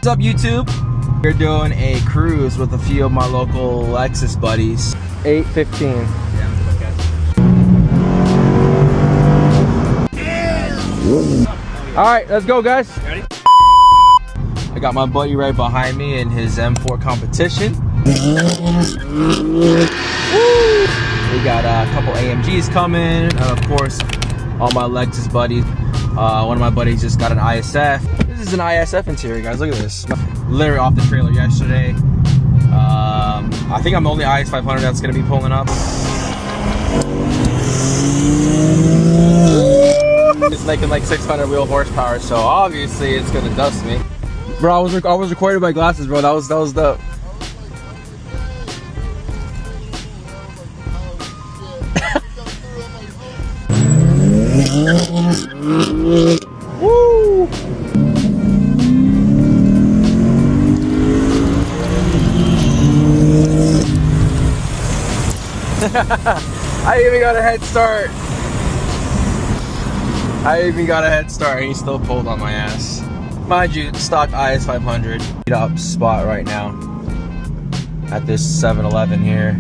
What's up, YouTube? We're doing a cruise with a few of my local Lexus buddies. 8:15. All right, let's go, guys. Ready? I got my buddy right behind me in his M4 competition. We got a couple AMGs coming, and of course, all my Lexus buddies. One of my buddies just got an ISF. This is an ISF interior, guys. Look at this. Literally off the trailer yesterday. I think I'm the only IS500 that's gonna be pulling up. It's making like 600 wheel horsepower, so obviously it's gonna dust me. Bro, I was recording my glasses, bro. That was dope. Woo! I even got a head start. And he still pulled on my ass. Mind you, stock IS500. Meet up spot right now at this 7-Eleven here.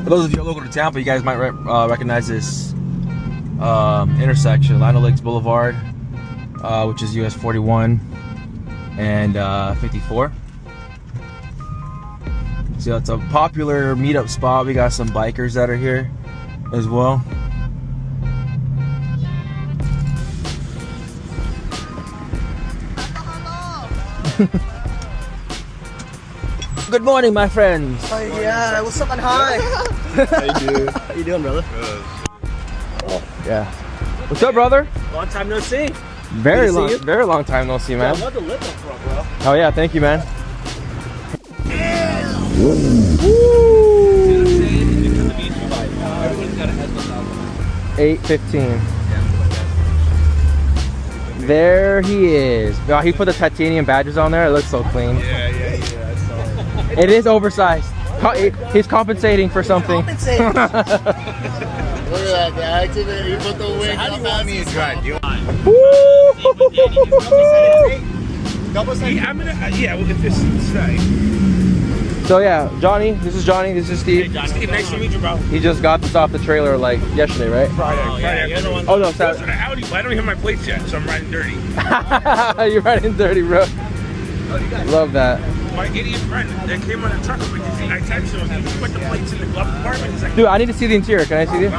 For those of you local to Tampa, you guys might recognize this intersection, Lino Lakes Boulevard, which is US 41 and 54. So it's a popular meetup spot. We got some bikers that are here as well. Good morning, my friends. Oh, yeah, what's up, and hi? How you doing? How you doing, brother? Oh, yeah. What's up, brother? Long time no see. Very long time no see, man. I love the lip up front, bro. Oh yeah, thank you, man. Woo! See what I'm saying? Because of each bike. Everyone's got a headlamp out. 8:15. There he is. Oh, he put the titanium badges on there. It looks so clean. Yeah, I saw it. It is oversized. He's compensating for something. Compensating. Look at that guy. Activate. You put the wing. How do you want me to drive? Double set. I'm gonna, yeah, we'll get this straight. So yeah, Johnny, this is Johnny, this is Steve. Hey, Steve, nice to meet you, bro. He just got this off the trailer like yesterday, right? Friday. Oh no, Saturday. Audi, I don't have my plates yet, so I'm riding dirty. You're riding dirty, bro. Love that. My idiot friend that came on the truck with me, I texted him, he put the plates in the glove compartment. He's like, Dude, I need to see the interior. Can I see it?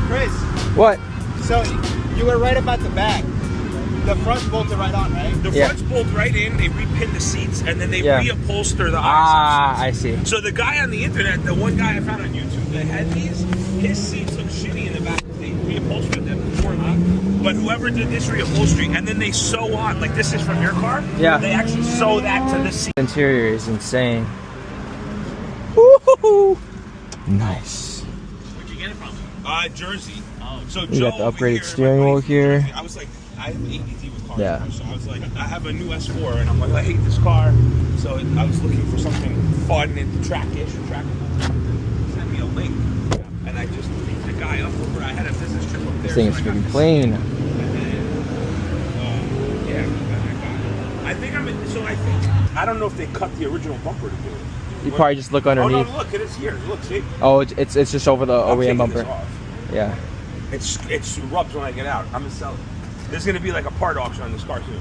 Chris, What? so you were right about the back. The front's bolted right on, right? the front's pulled right in, they repin the seats, and then they Yeah. reupholster the Ah, IS5 I see. So the guy on the internet, the one guy I found on YouTube that had these, his seats look shitty in the back. They reupholstered them for me. But whoever did this reupholstery, and then they sew on, like this is from your car. Yeah. They actually sew that to the seat. The interior is insane. Woo-hoo-hoo. Nice. Where'd you get it from? Jersey. Oh, so We Joe got the over upgraded here, steering my wheel buddy from here. Jersey, I was like, I have ADD with cars. Yeah. So I was like, I have a new S4, and I'm like, I hate this car. So I was looking for something fun and track-ish. Send me a link, and I just picked the guy up over. I had a business trip up there. This thing is so I got freaking to clean. see it. And then, yeah, I think I'm in. So I think I don't know if they cut the original bumper to do it. You probably just look Oh underneath. no! Look, it is here. Look, see. Oh, it's just over the I'm OEM taking bumper. this off. Yeah. It's rubs when I get out. I'm gonna sell it. There's gonna be like a part auction on this car too.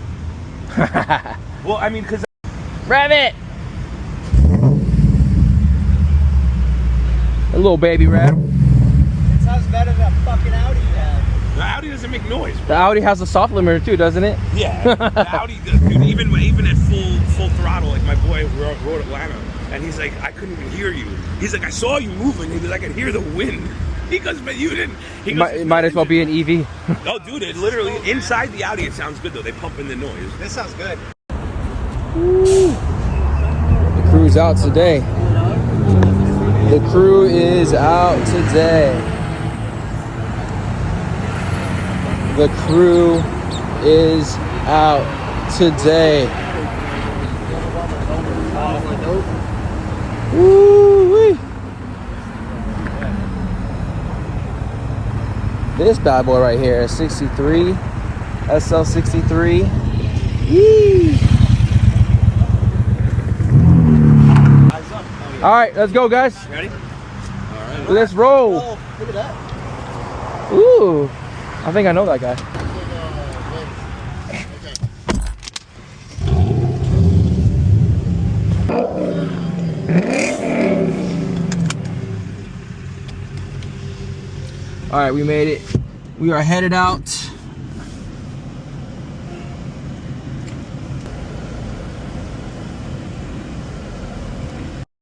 Well, I mean, because Rev it! A little baby rev. It sounds better than that fucking Audi you had. the Audi doesn't make noise. The Audi has a soft limiter too, doesn't it? Yeah, the Audi, dude, even at full throttle, like my boy rode Atlanta, and he's like, I couldn't even hear you. He's like, I saw you moving. He goes, I could hear the wind. He goes, but you didn't. He goes, It might as well be an EV. Oh, dude, it literally inside the Audi, it sounds good though. They pump in the noise. This sounds good. The crew's out today. The crew is out today. The crew is out today. Woo-wee. This bad boy right here is 63, SL63. Yee. All right, let's go, guys. Ready? Let's roll. Oh, look at that. Ooh, I think I know that guy. All right, we made it. We are headed out.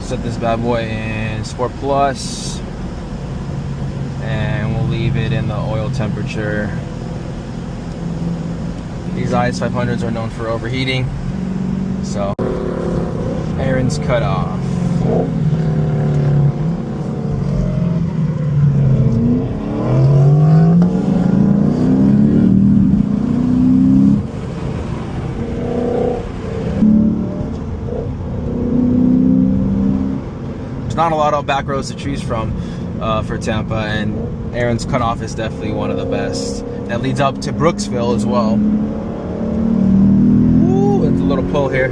Set this bad boy in Sport Plus, and we'll leave it in the oil temperature. These IS500s are known for overheating, so Aaron's cut off. There's not a lot of back roads to choose from for Tampa, and Aaron's cutoff is definitely one of the best. That leads up to Brooksville as well. Ooh, it's a little pull here.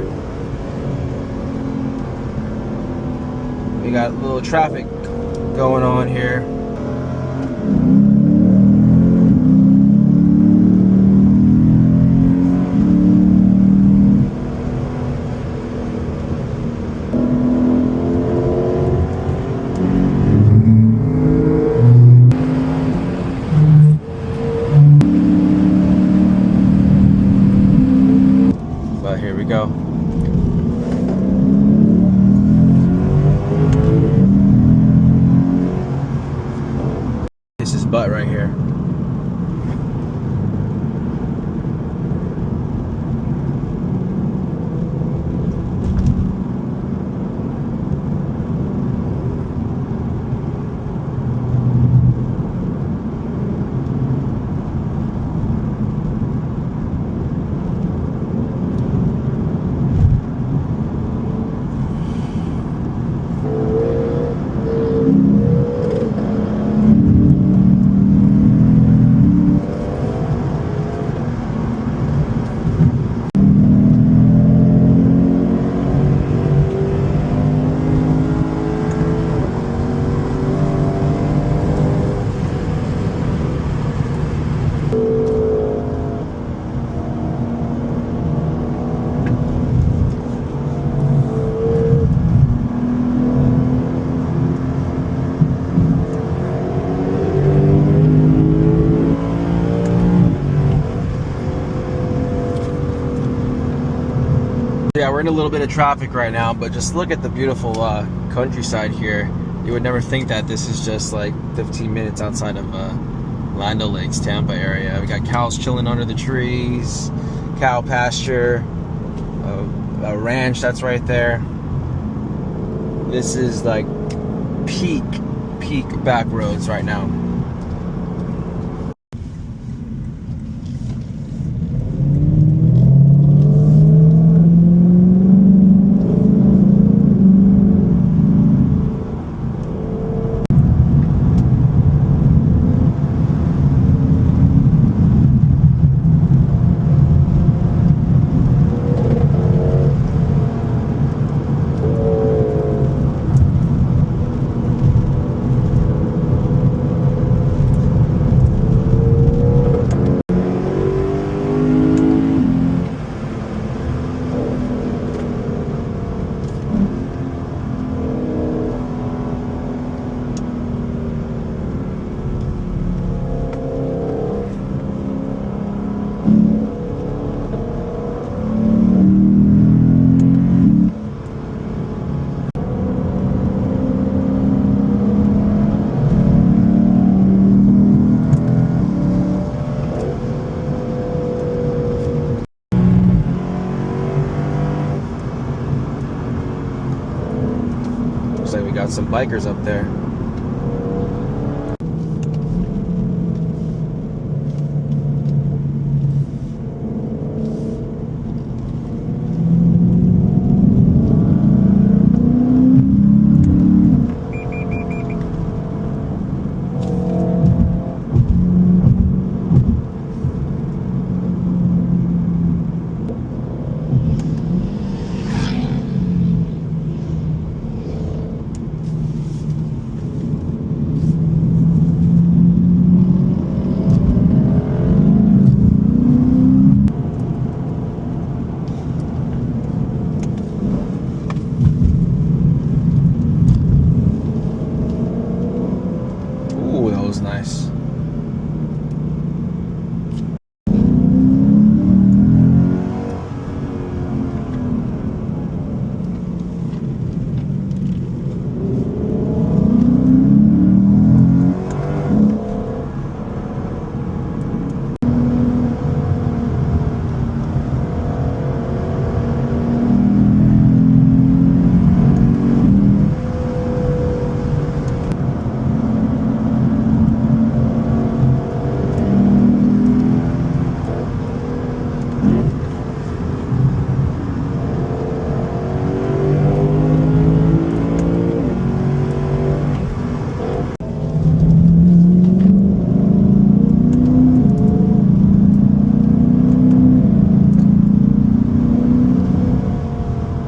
We got a little traffic going on here. Here we go. This is butt right here. Yeah, we're in a little bit of traffic right now, but just look at the beautiful countryside here. You would never think that this is just like 15 minutes outside of Lando Lakes, Tampa area. We got cows chilling under the trees, cow pasture, a ranch that's right there. This is like peak back roads right now. Looks like we got some bikers up there.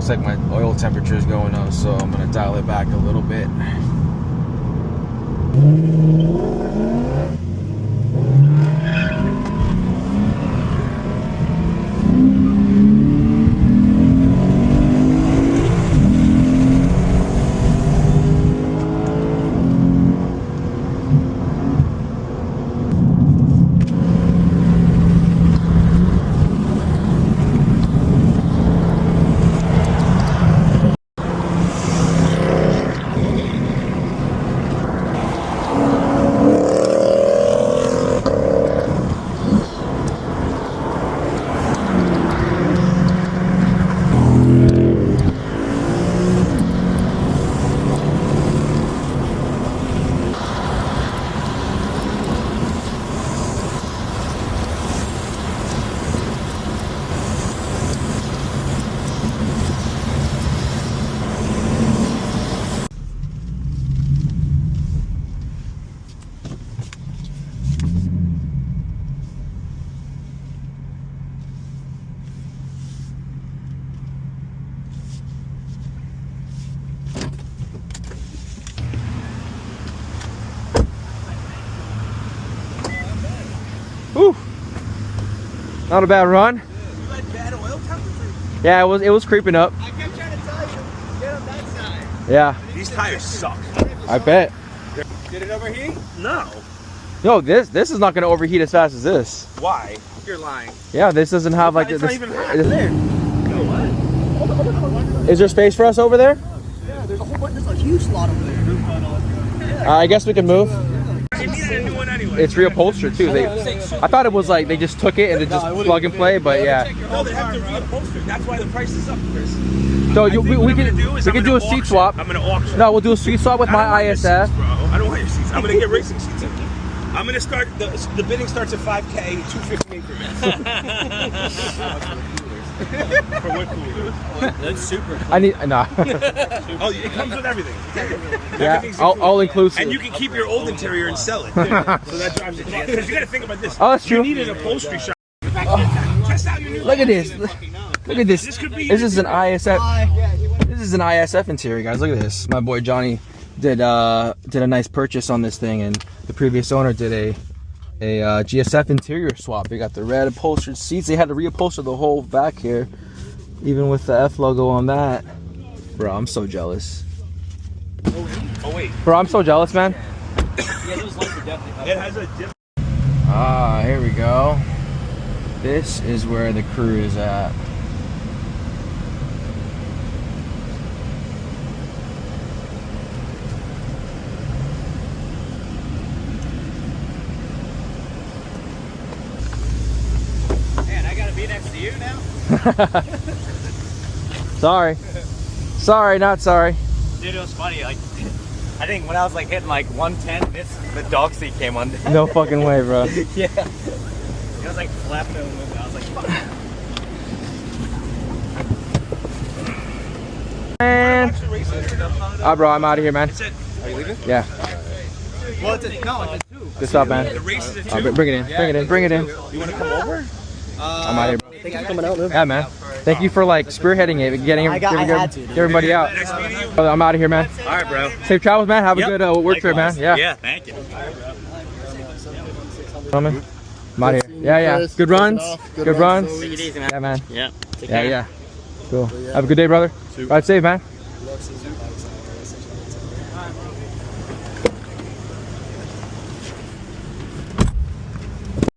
Looks like my oil temperature is going up, so I'm gonna dial it back a little bit. Whew. Not a bad run. You had bad oil temperature? Yeah, it was creeping up. I kept trying to tell you, get on that side. Yeah, These tires suck. I bet. Did it overheat? No. No, this is not gonna overheat as fast as this. Why? You're lying. Yeah, this doesn't have like It's this. not even hot. What? Is there space for us over there? Yeah, there's a whole bunch, there's a huge slot over there. I guess we can move. You needed a new one anyway. It's reupholstered too. I thought it was like they just took it and then just plug and play, but yeah. No, they have to reupholster. That's why the price is up, Chris. So I think what we I'm gonna can do is we I'm can do gonna a seat auction. swap. I'm gonna auction. No, we'll do a seat swap with I don't my want your ISF. seats, bro. I don't want your seats. I'm gonna get racing seats in. I'm gonna start the bidding starts at 5K, 250 increments. For what coolers? That's super. I need nah. Oh, it comes with everything. Yeah, Everything's all included. inclusive. And you can keep your old interior and sell it. So that drives it. Because you got to think about this. Oh, that's true. You need an upholstery shop. Test out your new. Look at this. Look at this. This could be. This is an ISF. This is an ISF interior, guys. Look at this. My boy Johnny did a nice purchase on this thing, and the previous owner did a GSF interior swap. They got the red upholstered seats. They had to reupholster the whole back here, even with the F logo on that. Bro, I'm so jealous. Oh wait. Bro, I'm so jealous, man. Yeah, those lights are definitely. It has a different. Ah, here we go. This is where the crew is at. Man, I gotta be next to you now. Sorry. Sorry, not sorry. Dude, it was funny. Like, I think when I was like hitting like 110, the dog seat came on. No fucking way, bro. Yeah. It was like flapping in the window. I was like, fuck. Man. Bro, I'm out of here, man. Are you leaving? Yeah. Well, it's a, no, it's a 2. Good stuff, man. The race is at 2. Bring it in. Bring it in. Bring it in. You want to come over? I'm out of here. Thank you for coming out, man. Yeah, man. Thank you for like spearheading it, getting I had to, dude. get everybody out. Nice meeting you. Brother, I'm out of here, man. All right, bro. Safe travels, man. Have a Yep. good work trip, man. Yeah. Yeah, thank you. Coming. I'm out of here. Yeah, yeah. Good runs. Good runs. Take it easy, man. Yeah, man. Yeah. Take Yeah, care. yeah. Cool. Have a good day, brother. Ride safe, man.